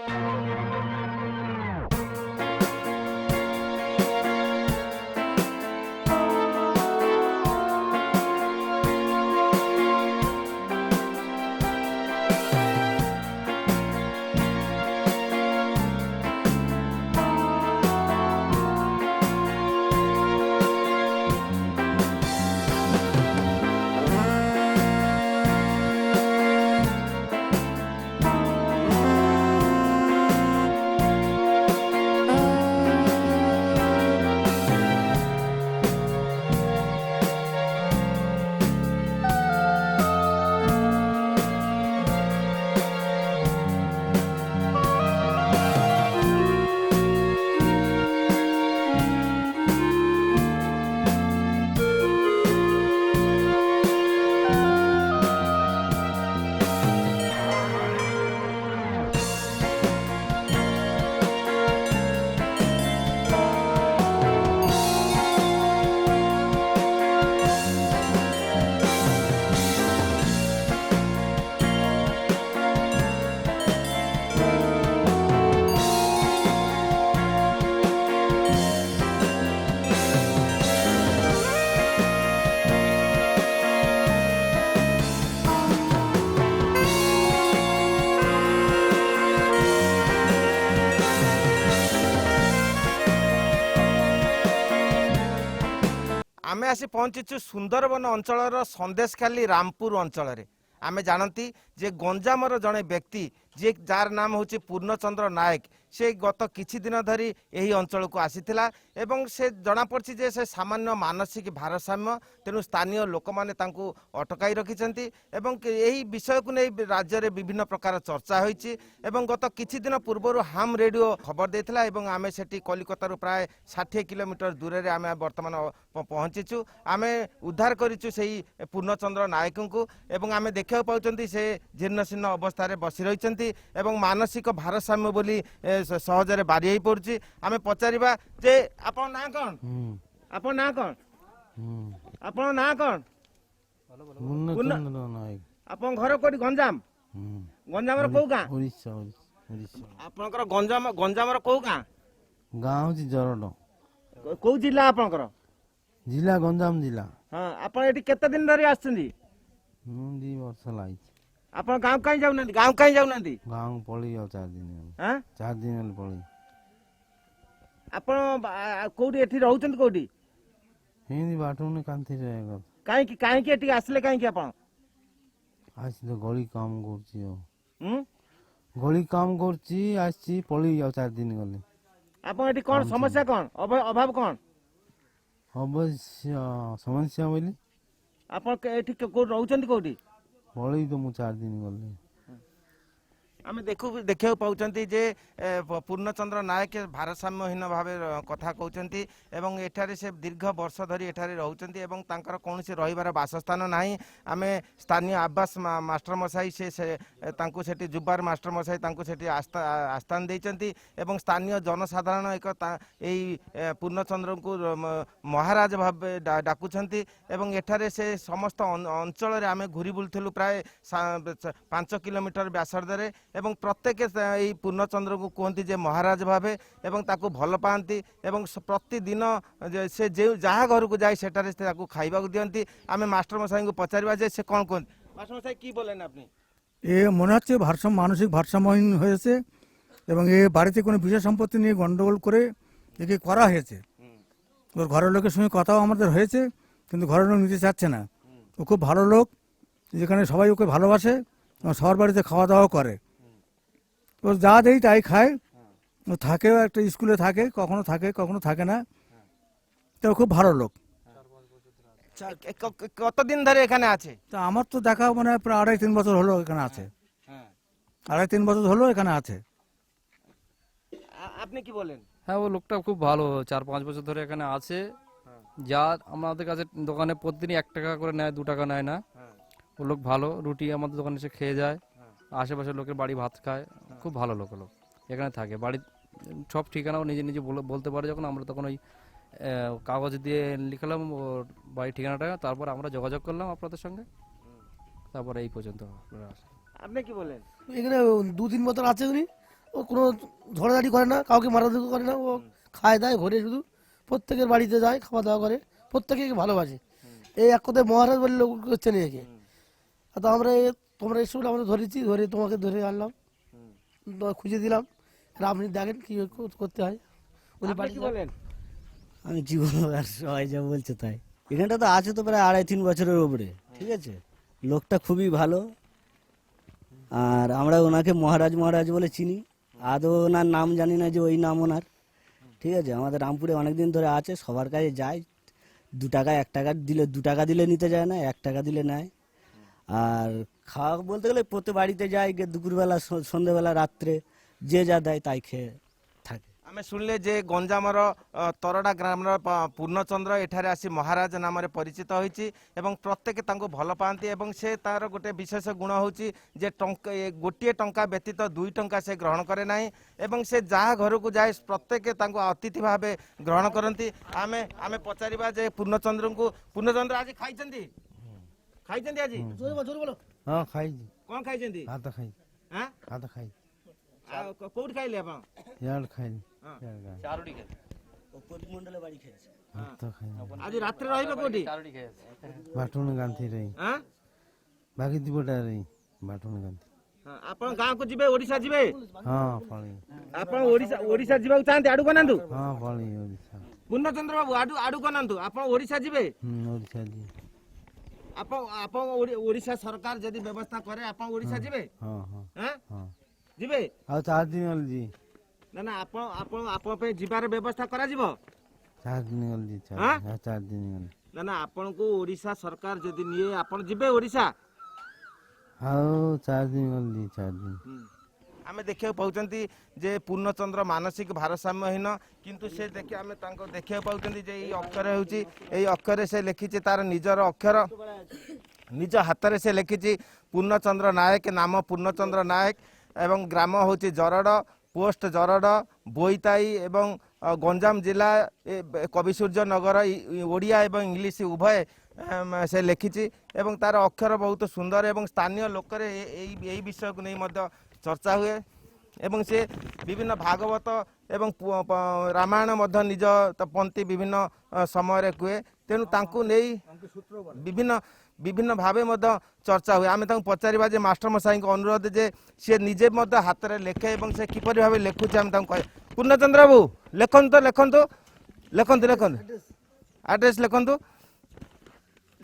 आमे आसी पहुँचीचु सुंदरबन अंचल संदेशखाली रामपुर अंचल आमे जानती जे गंजामर जड़े व्यक्ति जे जार नाम हूँ पूर्णचंद्र नायक से गत किछि दिन धरी यही अंचल को आसीथिला एवं से जना पड़छि जे से सामान्य मानसिक भारसाम्य तेणु स्थानीय लोक माने तांकु अटकाई रखिछंती एवं यही विषय को नहीं राज्य रे विभिन्न प्रकार चर्चा होईछि एवं गत किछि दिन पूर्व हाम रेडियो खबर देथिला एवं आमे सेठी कलिकता रो प्राय 60 किलोमीटर दूर रे आमे वर्तमान पहुंचीचु आमे उद्धार करिचु सेही पूर्णचंद्र नायक को एवं आमे देखा पाउचंती से जीर्णशीर्ण अवस्था रे बसी रहिचंती एवं मानसिक भारसाम्य बोली सहजरे बारी हो पड़ुछि आमे पचारिबा जे आपन ना कोन आपन ना कोन आपन ना कोन पूर्णचंद्र नायक आपन घर कोडी गंजाम गंजाम रो को गां ओडिशा ओडिशा आपनकर गंजाम रो को गां गाँव जी जरड को जिल्ला आपनकर जिला गंजाम जिला हां आपन एठी केते दिन धरि आछथि 2 वर्ष लाइछ आपन गांव काई जाउनंदी गांव काई जाउनंदी गाँव पड़ी और 4 दिन हां 4 दिन पड़ी आपन कोडी एठी रहउछन कोडी हिंदी बाटुने कांथि रहेगा काई की एठी आसले काई की आपन आज तो गली काम करछि गली काम करछि आछि पड़ी और 4 दिन गले आपन एठी कोन समस्या कोन अभाव कोन अवश्य समस्या बोली आपन एठी को रहउछन कोडी पड़ी तो मु 4 दिन गले आमे देखा पाउचंती जे पूर्णचंद्र नायक भारसाम्यहीन भाव कथा कहते एवं एठारे से दीर्घ वर्ष धरी एठारे रहउचंती एवं तांकर कौनसी रहिबार बासस्थान नाही आमे स्थानीय आवास मास्टर मसाई से तांको सेठी जुबार मास्टर मसाई तांको सेठी आस्थान देइचंती एवं स्थानीय जनसाधारण एक एई पूर्णचंद्र को महाराज भाव डाकुचंती एवं एठारे से समस्त अंचल रे आमे घुरी बुलथिलु प्राय 5 किलोमीटर व्यासार्धरे एवं प्रत्येक पूर्णचंद्र को कहते जे महाराज भावे एवं ताकू भल पाती एवं प्रतिदिन से जहाँ घर को जाए सेटारे खाइबा दियंती आमे मास्टर मशाई को पचारिबा जे से कौन कहते मास्टर मशाई की बोलेन अपनी ये মনে হচ্ছে ভারসাম্য মানসিক ভারসাম্যহীন হয়েছে এবং এ বাড়িতে কোনো বিষয় সম্পত্তি নিয়ে গন্ডগোল করে একে করা হয়েছে ওর ঘরের লোকের সঙ্গে কথাও আমাদের হয়েছে কিন্তু ঘরের লোক নিতে চাচ্ছে না ও খুব ভালো লোক যেখানে সবাই ওকে ভালোবাসে সবার বাড়িতে খাওয়া দাওয়া করে ও যা দেই তাই খায় ও থাকেও একটা স্কুলে থাকে কখনো থাকে না তো খুব ভালো লোক কতদিন ধরে এখানে আছে তা আমার তো দেখা মানে প্রায় 2.5-3 বছর হলো এখানে আছে 2.5-3 বছর হলো এখানে আছে আপনি কি বলেন হ্যাঁ ও লোকটা খুব ভালো 4-5 বছর ধরে এখানে আছে যা আমাদের কাছে দোকানে প্রতিদিন 1 টাকা করে নেয় 2 টাকা নেয় না ও লোক ভালো রুটি আমাদের দোকানে এসে খেয়ে যায় আশেপাশের লোকের বাড়ি ভাত খায় খুব ভালো লোক এখানে থাকে বাড়ি সব ঠিকানাও নিজে নিজে বলতে পারে যখন আমরা তখন ওই কাগজ দিয়ে লিখলাম ওর বাড়ি ঠিকানাটা তারপর আমরা যোগাযোগ করলাম আপনাদের সঙ্গে তারপরে এই পর্যন্ত আপনি কি বলেন এখানে 2-3 বছর আছে উনি ও কোনো ঝড়াঝাড়ি করে না, কাউকে মারাধুরি করে না, ও খায় দায় ঘরে, শুধু প্রত্যেকের বাড়িতে যায়, খাওয়া দাওয়া করে, প্রত্যেকে ভালোবাসে। এই এক কথায় মহারাজ বলে লোক চেনে একে। তো আমরা তোমরা এসে বলে আমরা ধরেছি, ধরে তোমাকে ধরে আনলাম, খুঁজে দিলাম। আর আপনি দেখেন কি করতে হয়। উনি আপনি বাড়ি কি বলেন? আমি জীবন আর সবাই যা বলছে তাই। এখানটা তো আছে তো প্রায় 2.5-3 বছরের ওপরে, ঠিক আছে। লোকটা খুবই ভালো, আর আমরা ওনাকে মহারাজ মহারাজ বলে চিনি। আদৌ ওনার নাম জানি না যে ওই নাম ওনার, ঠিক আছে। আমাদের রামপুরে অনেক দিন ধরে আছে, সবার কাছে যায়। 2 টাকা 1 টাকা দিলে 2 টাকা দিলে নিতে যায় না, 1 টাকা দিলে নেয়। আর খাওয়া বলতে গেলে প্রত্যেক বাড়িতে যায়, গিয়ে দুপুরবেলা সন্ধ্যেবেলা রাত্রে যে যা দেয় তাই খেয়ে থাকে। ଆମେ ଶୁଣିଲେ ଯେ ଗଞ୍ଜାମର ତରଡ଼ା ଗ୍ରାମର ପୂର୍ଣ୍ଣଚନ୍ଦ୍ର ଏଠାରେ ଆସି ମହାରାଜ ନାମରେ ପରିଚିତ ହୋଇଛି ଏବଂ ପ୍ରତ୍ୟେକ ତାଙ୍କୁ ଭଲ ପାଆନ୍ତି ଏବଂ ସେ ତାର ଗୋଟେ ବିଶେଷ ଗୁଣ ହେଉଛି ଯେ ଗୋଟିଏ ଟଙ୍କା ବ୍ୟତୀତ 2 ଟଙ୍କା ସେ ଗ୍ରହଣ କରେ ନାହିଁ ଏବଂ ସେ ଯାହା ଘରକୁ ଯାଏ ପ୍ରତ୍ୟେକ ତାଙ୍କୁ ଅତିଥି ଭାବେ ଗ୍ରହଣ କରନ୍ତି। ଆମେ ପଚାରିବା ଯେ ପୂର୍ଣ୍ଣଚନ୍ଦ୍ରଙ୍କୁ, ପୂର୍ଣ୍ଣଚନ୍ଦ୍ର ଆଜି ଖାଇଛନ୍ତି? ଖାଇଛନ୍ତି ଆଜି? ହଁ ଖାଇଛି, କ'ଣ ଖାଇଛନ୍ତି? ଭାତ ଖାଇଛି, ହାଁ ଭାତ ଖାଇଛି, କୋଉଠି ଖାଇଲେ ଆପଣ? ଇଆଡ଼େ ଖାଇଲି, ହଁ। ଇଆଡ଼େ ଖାଇଲି, চারুটি খেয়েছে পরিমণ্ডলে বাড়ি খেয়েছে। ଭାତ ଖାଇଲି। ଆଜି ରାତିରେ ରହିବେ କୋଉଠି? চারুটি খেয়েছে ବାଟୁଣ ଗାନ୍ଧି ରହି, ହାଁ ବାଗିଦିପଟା ରହି, ବାଟୁଣ ଗାନ୍ଧି। ହଁ, ଆପଣ ଗାଁକୁ ଯିବେ, ଓଡିଶା ଯିବେ? ହଁ ପଳି, ଆପଣ ଓଡିଶା ଯିବାକୁ ଚାହାନ୍ତି? ଆଡୁ କନାନ୍ତୁ ହଁ ପଳି ଓଡ଼ିଶା। ପୂର୍ଣ୍ଣଚନ୍ଦ୍ର ବାବୁ, ଆଡୁ କନାନ୍ତୁ। ଆପଣ ଓଡିଶା ଯିବେ? ଓଡ଼ିଶା ଯିବି। ଆପଣ ଓଡିଶା ସରକାର ଯଦି ବ୍ୟବସ୍ଥା କରେ ଆପଣ ଓଡିଶା ଯିବେ? ହଁ ହଁ ହାଁ ହଁ। ଯିବେ? ଆଉ 4 ଦିନ ଗଲି ଯିବି, ନା ନା, ଆପଣ ପାଇଁ ଯିବାର ବ୍ୟବସ୍ଥା କରାଯିବ? 4 ଦିନ ଗଲି ଯିବି, ଆଁ? 4 ଦିନ ଗଲି। ନା ନା, ଆପଣଙ୍କୁ ଓଡିଶା ସରକାର ଯଦି ନିଏ ଆପଣ ଯିବେ ଓଡିଶା? ଆଉ 4 ଦିନ ଗଲି ଯିବି, 4 ଦିନ। ଆମେ ଦେଖିବାକୁ ପାଉଛନ୍ତି ଯେ ପୂର୍ଣ୍ଣଚନ୍ଦ୍ର ମାନସିକ ଭାରସାମ୍ୟହୀନ, କିନ୍ତୁ ସେ ଆମେ ତାଙ୍କୁ ଦେଖିବାକୁ ପାଉଛନ୍ତି ଯେ ଏଇ ଅକ୍ଷର ହେଉଛି, ଏଇ ଅକ୍ଷରରେ ସେ ଲେଖିଛି ତାର ନିଜର ଅକ୍ଷର, ନିଜ ହାତରେ ସେ ଲେଖିଛି ପୂର୍ଣ୍ଣଚନ୍ଦ୍ର ନାୟକ, ନାମ ପୂର୍ଣ୍ଣଚନ୍ଦ୍ର ନାୟକ ଏବଂ ଗ୍ରାମ ହେଉଛି ଜରଡ଼, ପୋଷ୍ଟ ଜରଡ଼, ବୋଇତାଇ ଏବଂ ଗଞ୍ଜାମ ଜିଲ୍ଲା କବିସୂର୍ଯ୍ୟ ନଗର। ଓଡ଼ିଆ ଏବଂ ଇଂଲିଶ ଉଭୟ ସେ ଲେଖିଛି ଏବଂ ତାର ଅକ୍ଷର ବହୁତ ସୁନ୍ଦର ଏବଂ ସ୍ଥାନୀୟ ଲୋକରେ ଏଇ ବିଷୟକୁ ନେଇ ମଧ୍ୟ ଚର୍ଚ୍ଚା ହୁଏ ଏବଂ ସେ ବିଭିନ୍ନ ଭାଗବତ ଏବଂ ରାମାୟଣ ମଧ୍ୟ ନିଜ ପନ୍ତି ବିଭିନ୍ନ ସମୟରେ କୁହେ। ତେଣୁ ତାଙ୍କୁ ନେଇ ବିଭିନ୍ନ ଭାବେ ମଧ୍ୟ ଚର୍ଚ୍ଚା ହୁଏ। ଆମେ ତାଙ୍କୁ ପଚାରିବା ଯେ ମାଷ୍ଟର ମଶାଇଙ୍କ ଅନୁରୋଧ ଯେ ସିଏ ନିଜେ ମଧ୍ୟ ହାତରେ ଲେଖେ ଏବଂ ସେ କିପରି ଭାବେ ଲେଖୁଛି ଆମେ ତାଙ୍କୁ କହିବା। ପୂର୍ଣ୍ଣଚନ୍ଦ୍ର ବାବୁ ଲେଖନ୍ତୁ ଲେଖନ୍ତୁ ଲେଖନ୍ତୁ ଲେଖନ୍ତୁ ଆଡ୍ରେସ୍ ଲେଖନ୍ତୁ।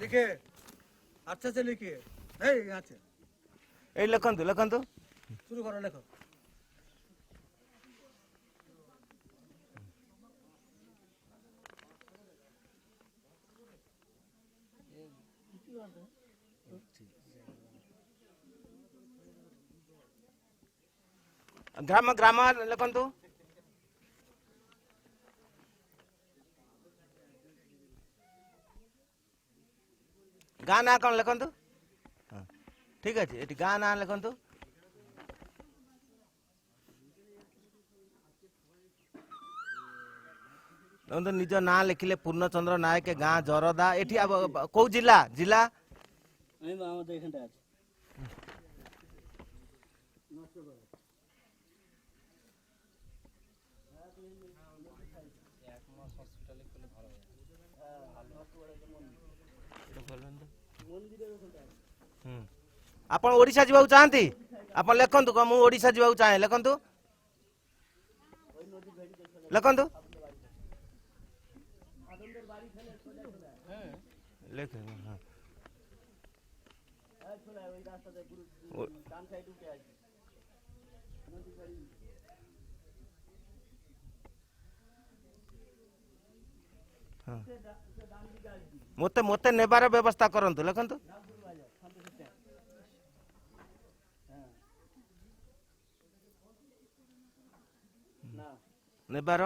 লিখে আচ্ছা আচ্ছা লিখে এই আছে ଏଇ ଲେଖନ୍ତୁ ଲେଖନ୍ତୁ। শুরু করো, লেখো। ଗ୍ରାମ ଲେଖନ୍ତୁ। ଗାଁ ନାଁ କ'ଣ ଲେଖନ୍ତୁ? ହଁ ଠିକ୍ ଅଛି, ଏଠି ଗାଁ ନାଁ ଲେଖନ୍ତୁ। ଦେଖନ୍ତୁ ନିଜ ନାଁ ଲେଖିଲେ ପୂର୍ଣ୍ଣଚନ୍ଦ୍ର ନାୟକ, ଗାଁ ଜରଦା। ଏଠି କୋଉ ଜିଲ୍ଲା? ଜିଲ୍ଲା আমাদের এখানটা আছে। ଆପଣ ଓଡ଼ିଶା ଯିବାକୁ ଚାହାନ୍ତି? ଆପଣ ଲେଖନ୍ତୁ, ମୁଁ ଓଡ଼ିଶା ଯିବାକୁ ଚାହେଁ, ଲେଖନ୍ତୁ ଲେଖନ୍ତୁ। ମୋତେ ନେବାର ବ୍ୟବସ୍ଥା କରନ୍ତୁ, ଲେଖନ୍ତୁ। ନେବାର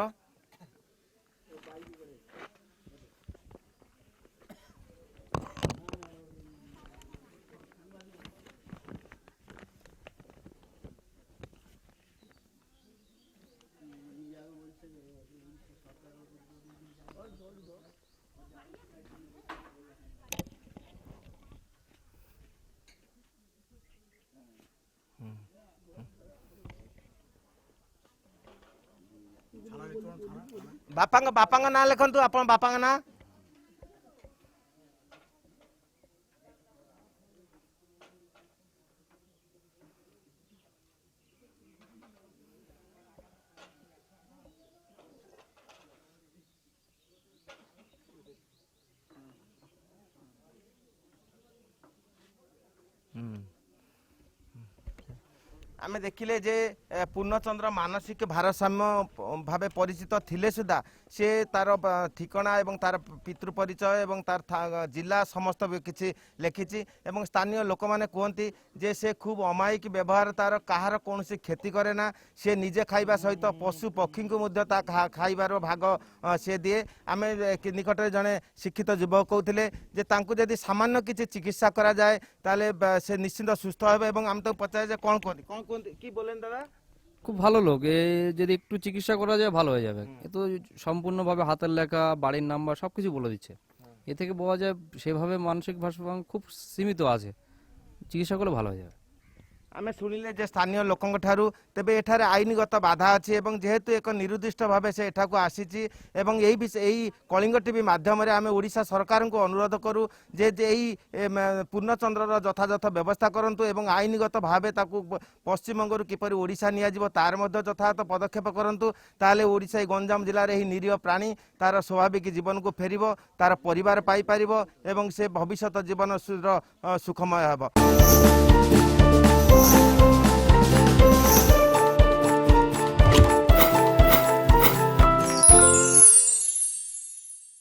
ବାପାଙ୍କ ନାଁ ଲେଖନ୍ତୁ, ଆପଣ ବାପାଙ୍କ ନାଁ? ଆମେ ଦେଖିଲେ ଯେ ପୂର୍ଣ୍ଣଚନ୍ଦ୍ର ମାନସିକ ଭାରସାମ୍ୟ ଭାବେ ପରିଚିତ ଥିଲେ ସୁଦ୍ଧା ସେ ତାର ଠିକଣା ଏବଂ ତାର ପିତୃ ପରିଚୟ ଏବଂ ତାର ଜିଲ୍ଲା ସମସ୍ତ କିଛି ଲେଖିଛି ଏବଂ ସ୍ଥାନୀୟ ଲୋକମାନେ କୁହନ୍ତି ଯେ ସେ ଖୁବ୍ ଅମାୟିକ ବ୍ୟବହାର, ତାର କାହାର କୌଣସି କ୍ଷତି କରେ ନା, ସେ ନିଜେ ଖାଇବା ସହିତ ପଶୁ ପକ୍ଷୀଙ୍କୁ ମଧ୍ୟ ତା ଖାଇବାର ଭାଗ ସେ ଦିଏ। ଆମେ ନିକଟରେ ଜଣେ ଶିକ୍ଷିତ ଯୁବକ କହୁଥିଲେ ଯେ ତାଙ୍କୁ ଯଦି ସାମାନ୍ୟ କିଛି চিকিৎসা କରାଯାଏ তাহলে সে নিশ্চিন্ত সুস্থ হবে এবং আমি তাকে পচারে যে কোন কোন কি বলেন দাদা? খুব ভালো লোক, এ যদি একটু চিকিৎসা করা যায় ভালো হয়ে যাবে। এ তো সম্পূর্ণভাবে হাতের লেখা, বাড়ির নাম্বার সবকিছু বলে দিচ্ছে। এ থেকে বোঝা যায় সেভাবে মানসিক ভারসাম্য খুব সীমিত আছে, চিকিৎসা করলে ভালো হয়ে যাবে। ଆମେ ଶୁଣିଲେ ଯେ ସ୍ଥାନୀୟ ଲୋକଙ୍କ ଠାରୁ, ତେବେ ଏଠାରେ ଆଇନଗତ ବାଧା ଅଛି ଏବଂ ଯେହେତୁ ଏକ ନିରୁଦ୍ଦିଷ୍ଟ ଭାବେ ସେ ଏଠାକୁ ଆସିଛି ଏବଂ ଏହି କଳିଙ୍ଗ ଟିଭି ମାଧ୍ୟମରେ ଆମେ ଓଡ଼ିଶା ସରକାରଙ୍କୁ ଅନୁରୋଧ କରୁ ଯେ ଏହି ପୂର୍ଣ୍ଣଚନ୍ଦ୍ରର ଯଥାଯଥ ବ୍ୟବସ୍ଥା କରନ୍ତୁ ଏବଂ ଆଇନଗତ ଭାବେ ତାକୁ ପଶ୍ଚିମବଙ୍ଗରୁ କିପରି ଓଡ଼ିଶା ନିଆଯିବ ତାର ମଧ୍ୟ ଯଥାଯଥ ପଦକ୍ଷେପ କରନ୍ତୁ। ତାହେଲେ ଓଡ଼ିଶା ଏହି ଗଞ୍ଜାମ ଜିଲ୍ଲାରେ ଏହି ନିରୀହ ପ୍ରାଣୀ ତାର ସ୍ୱାଭାବିକ ଜୀବନକୁ ଫେରିବ, ତାର ପରିବାର ପାଇପାରିବ ଏବଂ ସେ ଭବିଷ୍ୟତ ଜୀବନ ସୁଖମୟ ହେବ।